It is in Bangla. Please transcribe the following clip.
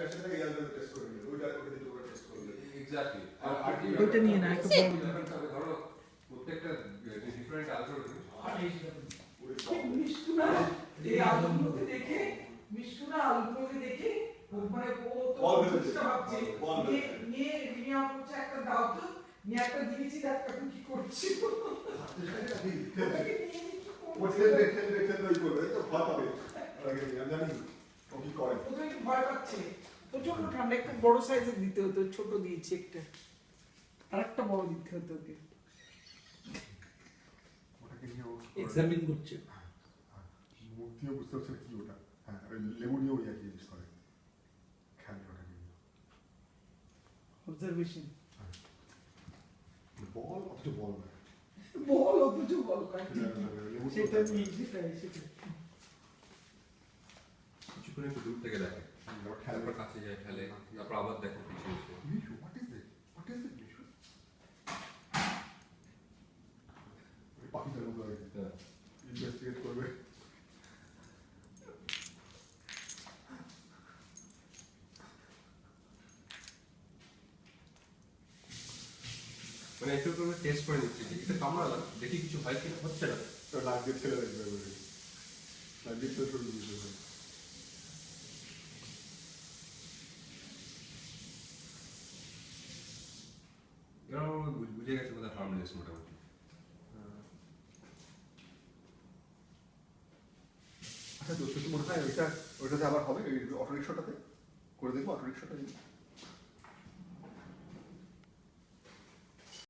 সেটাকে ইয়ালটা টেস্ট করে নিল ওইটা ওটা দিয়ে তোমরা টেস্ট করলে এক্স্যাক্টলি ওইটা নিয়ে না একটা ধরো প্রত্যেকটা ডিফারেন্ট অ্যালগরিদম মিষ্টু না এই আলুগুলোকে দেখে মিষ্টু না আলুগুলোকে দেখে মানে ও তো বুঝতে পারছে নিয়ে রিয়া বলছে একটা দাও তো নিয়ে একটা দিয়েছি একটা কি করছি ও খেলবে ওই করবে তো ভয় পাবে আমি জানি ও কি করে ও তো একটু ভয় পাচ্ছে প্রচন্ড ঠান্ডা একটু বড় সাইজের দিতে হতো ছোট দিয়েছি একটা আর একটা বড় দিতে হতো ওকে ওটাকে নিয়ে এক্সামিন করছে মুক্তিও বুঝতে পারছে কি ওটা হ্যাঁ ওই লেবু নিয়ে ওই একই জিনিস করে খেলে ওটাকে নিয়ে অবজারভেশন বল অথচ বল না বল অথচ বল লেবু সেটা নিয়ে সেটাই কিছুক্ষণ একটু দূর থেকে দেখে তারপর কাছে যায় খেলে তারপর আবার দেখো পিছিয়ে এসে Mishu what is it Mishu ওই পাখিটার মতো আর কি ইনভেস্টিগেট করবে মানে একটু করে টেস্ট করে নিচ্ছি যে এটা কামড়ালাম দেখি কিছু হয় কিনা হচ্ছে না তো লাগ দিয়ে ছেড়ে রাখবে এবারে লাগ দিয়ে ছেড়ে শুরু করবে এবার বুঝে গেছে কোথায় হার্মলেস মোটামুটি আচ্ছা তো মনে হয় ওইটাতে আবার হবে ওই অটো রিক্সাটাতে করে দেখবো অটো রিক্সাটা